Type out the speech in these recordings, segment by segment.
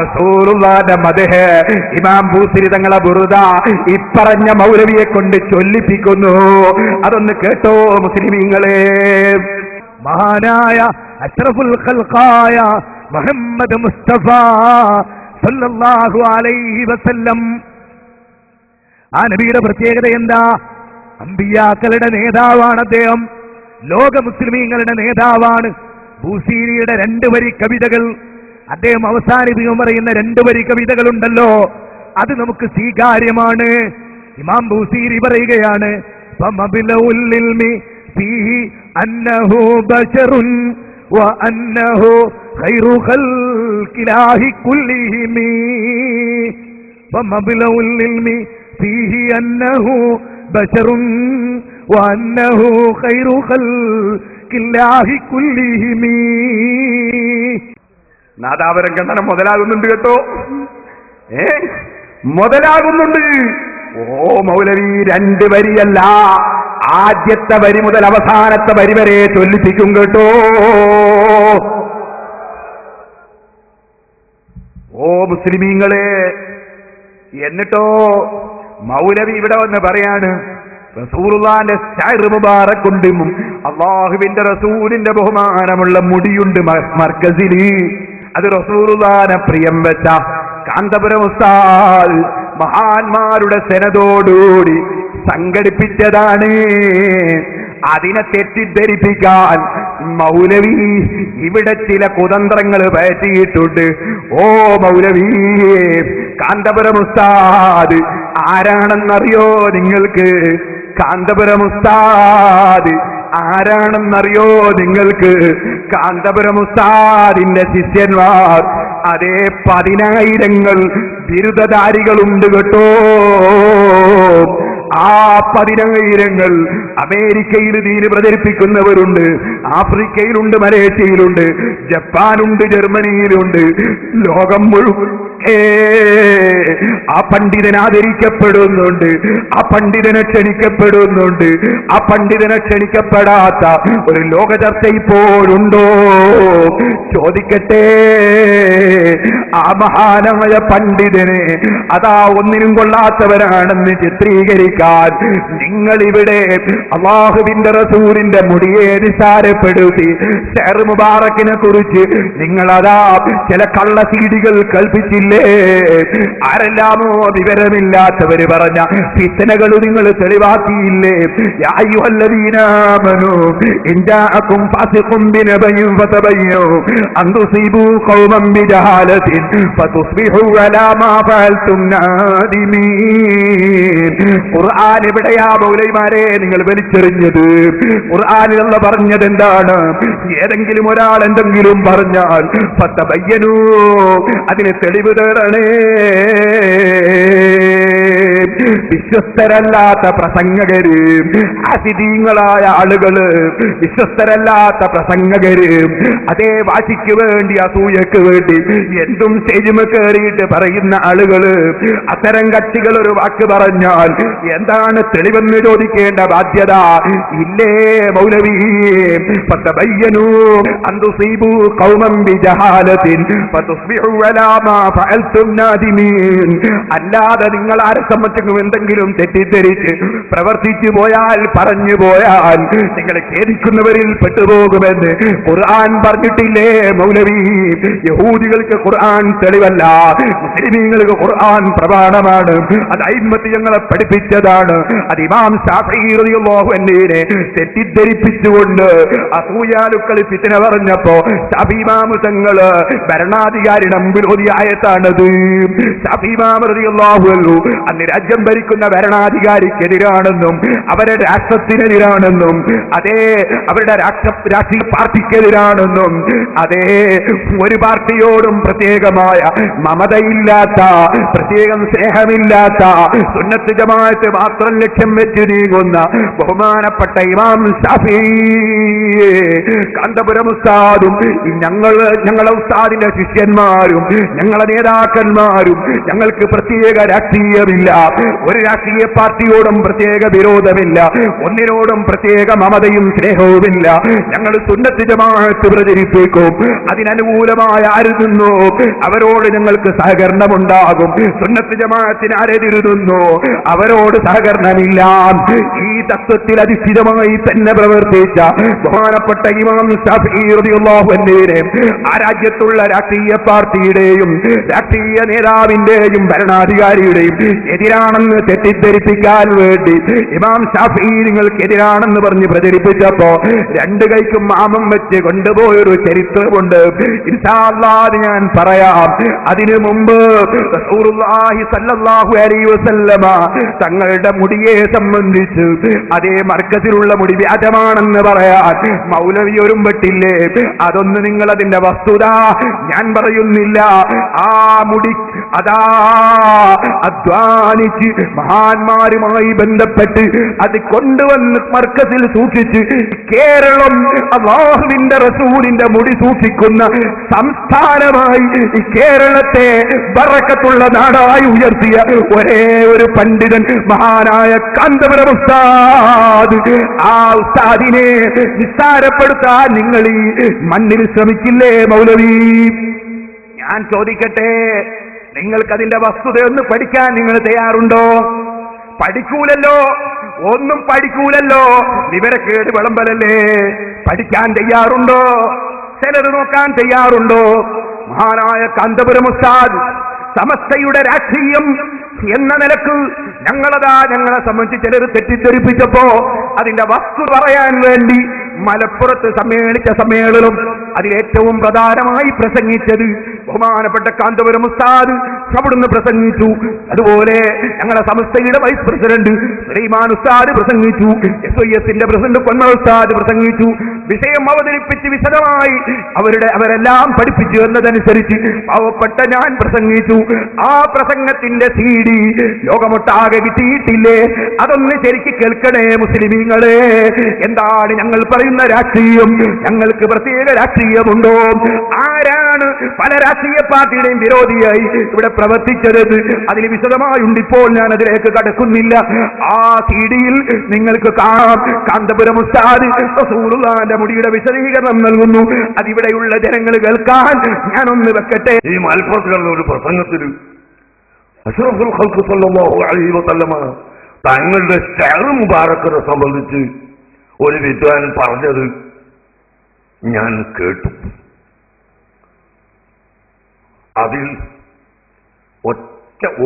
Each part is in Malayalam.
റസൂലുള്ളാഹിന്റെ മദ്ഹ് ഇമാം ബൂസിരി തങ്ങളെ ബുറുദ ഇപ്പറഞ്ഞ മൗലവിയെ കൊണ്ട് ചൊല്ലിപ്പിക്കുന്നു. അതൊന്ന് കേട്ടോ മുസ്ലിമീങ്ങളെ. മഹാനായ അഷ്റഫുൽ ഖൽഖായ മുഹമ്മദ് മുസ്തഫ സല്ലല്ലാഹു അലൈഹി വസല്ലം, ആ നബിയുടെ പ്രത്യേകത എന്താ? അമ്പിയാക്കളുടെ നേതാവാണ് അദ്ദേഹം, ലോക മുസ്ലിമീങ്ങളുടെ നേതാവാണ്. ബൂസീരിയുടെ 2 വരി കവിതകൾ അദ്ദേഹം അവസാനിപ്പിക്കും പറയുന്ന 2 വരി കവിതകളുണ്ടല്ലോ, അത് നമുക്ക് സ്വീകാര്യമാണ്. ഇമാം ബൂസീരി പറയുകയാണ്, ഫമബ്ലഉൽ ഇൽമി ഫീഹി അന്നഹു ബശറുൻ വഅന്നഹു ഖൈറു ഖൽഖില്ലാഹി കുല്ലിഹിം. ഫമബ്ലഉൽ ഇൽമി ഫീഹി അന്നഹു ബശറുൻ വഅന്നഹു ഖൈറു ഖൽഖില്ലാഹി കുല്ലിഹിം. നാദാവരം കണ്ടനം മുതലാകുന്നുണ്ട് കേട്ടോ, മുതലാകുന്നുണ്ട്. ഓ മൗലവി 2 വരിയല്ല, ആദ്യത്തെ വരി മുതൽ അവസാനത്തെ വരി വരെ ചൊല്ലിപ്പിക്കും കേട്ടോ. ഓ മുസ്ലിമീങ്ങളെ, എന്നിട്ടോ മൗലവി ഇവിടെ വന്ന് പറയാണ്, റസൂലുള്ളാഹിന്റെ ശഅർ മുബാറക്കുണ്ട്, അല്ലാഹുവിന്റെ റസൂലിന്റെ ബഹുമാനമുള്ള മുടിയുണ്ട് മർക്കസിൽ. അത് റസൂലുള്ളാഹിനെ പ്രിയം വെച്ച കാന്തപുരം ഉസ്താദ് മഹാന്മാരുടെ സെനതോടുകൂടി സംഘടിപ്പിച്ചതാണ്. അതിനെ തെറ്റിദ്ധരിപ്പിക്കാൻ മൗലവി ഇവിടെ ചില കുതന്ത്രങ്ങൾ പയറ്റിയിട്ടുണ്ട്. ഓ മൗലവി, കാന്തപുരം ഉസ്താദ് ആരാണെന്നറിയോ നിങ്ങൾക്ക്? കാന്തപുരം ഉസ്താദ് ആരാണെന്നറിയോ നിങ്ങൾക്ക്? കാന്തപുരം ഉസ്താദിന്റെ ശിഷ്യന്മാർ അതേ 10,000 ബിരുദധാരികളുണ്ട് കേട്ടോ. ആ 10,000 അമേരിക്കയിൽ ദീന് പ്രചരിപ്പിക്കുന്നവരുണ്ട്, ആഫ്രിക്കയിലുണ്ട്, മലേഷ്യയിലുണ്ട്, ജപ്പാനുണ്ട്, ജർമ്മനിയിലുണ്ട്, ലോകം മുഴുവൻ ആ പണ്ഡിതൻ ആദരിക്കപ്പെടുന്നുണ്ട്, ആ പണ്ഡിതനെ ക്ഷണിക്കപ്പെടുന്നുണ്ട്. ആ പണ്ഡിതനെ ക്ഷണിക്കപ്പെടാത്ത ഒരു ലോക ചർച്ച ഇപ്പോഴുണ്ടോ? ചോദിക്കട്ടെ, ആ മഹാനായ പണ്ഡിതനെ അതാ ഒന്നിനും കൊള്ളാത്തവരാണെന്ന് ചിത്രീകരിക്കാൻ നിങ്ങളിവിടെ അല്ലാഹുവിന്റെ റസൂലിന്റെ മുടിയെ നിസാരപ്പെടുത്തി ശഅർ മുബാറക്കിനെ കുറിച്ച് നിങ്ങളതാ ചില കള്ള സീഡികൾ കൽപ്പിച്ചില്ല. ആരെല്ലാമോ വിവരമില്ലാത്തവര് പറഞ്ഞ ഫിത്നകൾ നിങ്ങൾ തെളിവാക്കിയില്ലേ? യാ അയ്യുഹല്ലദീന ആമനൂ ഇൻ ജാഅകും ഫാസിഖുൻ ബിനബയിൻ ഫതബയ്യനൂ അൻ തുസീബൂ ഖൗമൻ ബിജഹാലത്തിൻ ഫതുസ്ബിഹൂ അലാ മാ ഫഅൽതും നാദിമീൻ. ഖുർആൻ എവിടെയാ മൗലവിമാരെ നിങ്ങൾ വലിച്ചെറിഞ്ഞത്? ഖുർആനിൽ അല്ലാഹ് പറഞ്ഞത് എന്താണ്? ഏതെങ്കിലും ഒരാൾ എന്തെങ്കിലും പറഞ്ഞാൽ ഫതബയ്യനൂ, അതിന് തെളിവ് തേടണേ. വിശ്വസ്തരല്ലാത്ത പ്രസംഗകര്, അസിദീങ്ങളായ ആളുകള്, വിശ്വസ്തരല്ലാത്ത പ്രസംഗകര്, അതേ വാശിക്ക് വേണ്ടി അസൂയക്ക് വേണ്ടി എന്തും സ്റ്റേജിൽ കയറിയിട്ട് പറയുന്ന ആളുകള്, അത്തരം കക്ഷികൾ ഒരു വാക്ക് പറഞ്ഞാൽ എന്താണ് തെളിവെന്ന് ചോദിക്കേണ്ട ബാധ്യത ഇല്ലേ മൗലവി? ഫതബയ്യനൂ അൻ തുസീബൂ ഖൗമൻ ബിജഹാലത്തിൻ ഫതുസ്ബിഹൂ അലാ മാ ഫഅൽതും നാദിമീൻ. അല്ലാതെ നിങ്ങൾ ആരെ സംബന്ധിച്ചും എന്തെങ്കിലും തെറ്റിദ്ധരിച്ച് പ്രവർത്തിച്ചു പോയാൽ, പറഞ്ഞു പോയാൽ നിങ്ങൾ ഖേദിക്കുന്നവരിൽ പെട്ടുപോകുമെന്ന് ഖുർആൻ പറഞ്ഞിട്ടില്ലേ മൗലവി? യഹൂദികൾക്ക് ഖുർആൻ തെളിവല്ല, മുസ്ലിമീങ്ങൾക്ക് ഖുർആൻ പ്രമാണമാണ്. അത് അയിമ്മത്ത് ഞങ്ങളെ പഠിപ്പിച്ചതാണ്. അത് ഇമാം ശാഫഈ റളിയല്ലാഹു അൻഹുവിനെ തെറ്റിദ്ധരിപ്പിച്ചുകൊണ്ട് അസൂയാലുക്കൾ ഫിത്ന പറഞ്ഞപ്പോ ശാഫഈ ഇമാം തങ്ങള് ഭരണാധികാരിയുടെ മുമ്പിൽ ഓതിയ ആയത്താണത്. ശാഫഈ ഇമാം റളിയല്ലാഹു അൻഹു അന്ന് രാജ്യം ഭരിക്കുന്ന ഭരണാധികാരിക്കെതിരാണെന്നും അവരുടെ രാഷ്ട്രത്തിനെതിരാണെന്നും അതേ അവരുടെ രാഷ്ട്രീയ പാർട്ടിക്കെതിരാണെന്നും അതേ ഒരു പാർട്ടിയോടും പ്രത്യേകമായ മമതയില്ലാത്ത, പ്രത്യേകം സ്നേഹമില്ലാത്ത, സുന്നത്ത് ജമാഅത്ത് മാത്രം ലക്ഷ്യം വെച്ച് നീങ്ങുന്ന ബഹുമാനപ്പെട്ട ഇമാം ശാഫഈ കാന്തപുരം ഉസ്താദും ഞങ്ങളെ ഉസ്താദിന്റെ ശിഷ്യന്മാരും ഞങ്ങളെ നേതാക്കന്മാരും ഞങ്ങൾക്ക് പ്രത്യേക രാഷ്ട്രീയമില്ല, ഒരു രാഷ്ട്രീയ പാർട്ടിയോടും പ്രത്യേക വിരോധമില്ല, ഒന്നിനോടും പ്രത്യേക മമതയും സ്നേഹവുമില്ല. ഞങ്ങൾ സുന്നത്ത് ജമാഅത്ത് പ്രചരിപ്പിക്കും. അതിനനുകൂലമായ ആരുന്നു അവരോട് ഞങ്ങൾക്ക് സഹകരണമുണ്ടാകും. സുന്നത്ത് ജമാഅത്തിന് ആരെതിരുന്നു അവരോട് സഹകരണമില്ല. ഈ തത്വത്തിൽ അധിഷ്ഠിതമായി തന്നെ പ്രവർത്തിച്ച ബഹുമാനപ്പെട്ട ഇമാം ശാഫിഈ റളിയല്ലാഹു അൻഹുവിനെ ആ രാജ്യത്തുള്ള രാഷ്ട്രീയ പാർട്ടിയുടെയും രാഷ്ട്രീയ നേതാവിന്റെയും ഭരണാധികാരിയുടെയും എതിരാണെന്ന് തെറ്റിദ്ധരിപ്പിക്കാൻ വേണ്ടി ഇമാം ശാഫിഈ നിങ്ങൾക്കെതിരാണെന്ന് പറഞ്ഞ് പ്രചരിപ്പിച്ചപ്പോ രണ്ടു കൈക്കും മാമം വെച്ച് കൊണ്ടുപോയൊരു ചരിത്രമുണ്ട്. ഇൻഷാ അല്ലാഹ് ഞാൻ പറയാം. അതിനു മുമ്പ് റസൂലുള്ളാഹി സ്വല്ലല്ലാഹു അലൈഹി വസല്ലമ തങ്ങളുടെ മുടിയെ സംബന്ധിച്ച് അതേ മർക്കസിലുള്ള മുടി വ്യാജമാണെന്ന് പറയാൻ മൗലവി ഒരുമ്പെട്ടില്ലേ? അതൊന്ന് നിങ്ങൾ അതിന്റെ വസ്തുത ഞാൻ പറയുന്നില്ല. ആ മുടി അതാ അധ്വാനിച്ച് മഹാന്മാരുമായി ബന്ധപ്പെട്ട് അത് കൊണ്ടുവന്ന് മർക്കസിൽ സൂക്ഷിച്ച് കേരളം അല്ലാഹുവിന്റെ റസൂലിന്റെ മുടി സൂക്ഷിക്കുന്ന സംസ്ഥാനമായി ഈ കേരളത്തെ ബറക്കത്തുള്ള നാടായി ഉയർത്തിയ ഒരേ ഒരു പണ്ഡിതൻ മഹാനായ കാന്തപുരം ഉസ്താദ്. ആ ഉസ്താദിനെ നിസ്സാരപ്പെടുത്താൻ നിങ്ങൾ ഈ മണ്ണിൽ ശ്രമിക്കില്ലേ മൗലവി? ഞാൻ ചോദിക്കട്ടെ, നിങ്ങൾക്കതിന്റെ വസ്തുതയൊന്ന് പഠിക്കാൻ നിങ്ങൾ തയ്യാറുണ്ടോ? പഠിക്കൂലല്ലോ, ഒന്നും പഠിക്കൂലല്ലോ, വിവരക്കേട് വിളമ്പലല്ലേ. പഠിക്കാൻ തയ്യാറുണ്ടോ? ചിലത് നോക്കാൻ തയ്യാറുണ്ടോ? മഹാനായ കാന്തപുരം ഉസ്താദ് സമസ്തയുടെ രാഷ്ട്രീയം എന്ന നിലക്ക് ഞങ്ങളെ സംബന്ധിച്ച് ചിലർ തെറ്റിദ്ധരിപ്പിച്ചപ്പോ അതിന്റെ വസ്തു പറയാൻ വേണ്ടി മലപ്പുറത്ത് സമ്മേളിച്ച സമ്മേളനം അതിലേറ്റവും പ്രധാനമായി പ്രസംഗിച്ചത് ബഹുമാനപ്പെട്ട കാന്തപുരം ഉസ്താദ് അവിടുന്ന് പ്രസംഗിച്ചു. അതുപോലെ ഞങ്ങളുടെ സംസ്ഥയുടെ വൈസ് പ്രസിഡന്റ് സുലൈമാൻ ഉസ്താദ് പ്രസംഗിച്ചു. SYSന്റെ പ്രസിഡന്റ് പൊന്മ ഉസ്താദ് പ്രസംഗിച്ചു. വിഷയം അവതരിപ്പിച്ച് വിശദമായി അവരെല്ലാം പഠിപ്പിച്ചു എന്നതനുസരിച്ച് പാവപ്പെട്ട ഞാൻ പ്രസംഗിച്ചു. ആ പ്രസംഗത്തിന്റെ CD ലോകമൊട്ടാകെ കിട്ടിയിട്ടില്ലേ? അതൊന്ന് ശരിക്ക് കേൾക്കണേ മുസ്ലിമീങ്ങളെ. എന്താണ് ഞങ്ങൾ പറയുന്ന രാഷ്ട്രീയം? ഞങ്ങൾക്ക് പ്രത്യേക രാഷ്ട്രീയമുണ്ടോ? ആരാണ് പല രാഷ്ട്രീയ പാർട്ടിയുടെയും വിരോധിയായി ഇവിടെ പ്രവർത്തിച്ചത്? അതിൽ വിശദമായുണ്ട്. ഇപ്പോൾ ഞാൻ അതിലേക്ക് കടക്കുന്നില്ല. ആ CD-യിൽ നിങ്ങൾക്ക് കാണാം. കാന്തപുരം ഉസ്താദ് റസൂലുള്ളാഹിന്റെ മുടിയുടെ വിശദീകരണം നൽകുന്നു. അതിവിടെയുള്ള ജനങ്ങൾ കേൾക്കാൻ ഞാനൊന്ന് വെക്കട്ടെ. ഈ മലപ്പുറത്തുള്ള ഒരു പ്രസംഗത്തിൽ അഷ്റഫുൽ ഖൽഖ് സല്ലല്ലാഹു അലൈഹി വസല്ലമ തങ്ങളുടെ ഷഅർ മുബാറക്കിനെ സംബന്ധിച്ച് ഒരു വിദ്വാൻ പറഞ്ഞത് ഞാൻ കേട്ടു. അതിൽ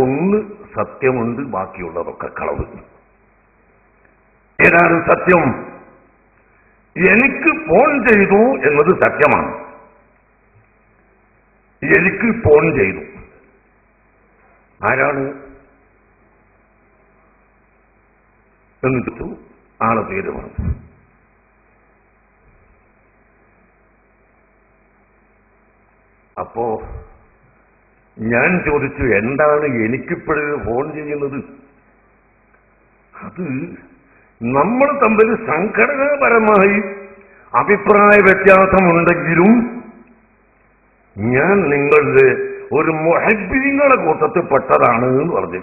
ഒന്ന് സത്യമുണ്ട്, ബാക്കിയുള്ളതൊക്കെ കളവ്. ഏതാണ് സത്യം? എനിക്ക് ഫോൺ ചെയ്തു എന്നത് സത്യമാണ്. എനിക്ക് ഫോൺ ചെയ്തു. ആരാണ് എന്ന് ചോദിച്ചു. ആളെ പേര് പറഞ്ഞു. അപ്പോ ഞാൻ ചോദിച്ചു, എന്താണ് എനിക്കിപ്പോഴും ഫോൺ ചെയ്യുന്നത്? അത് നമ്മൾ തമ്മിൽ സംഘടനാപരമായി അഭിപ്രായ വ്യത്യാസമുണ്ടെങ്കിലും ഞാൻ നിങ്ങളുടെ ഒരു മുഹബ്ബീങ്ങളെ കൂട്ടത്തിൽ പെട്ടതാണ് എന്ന് പറഞ്ഞു.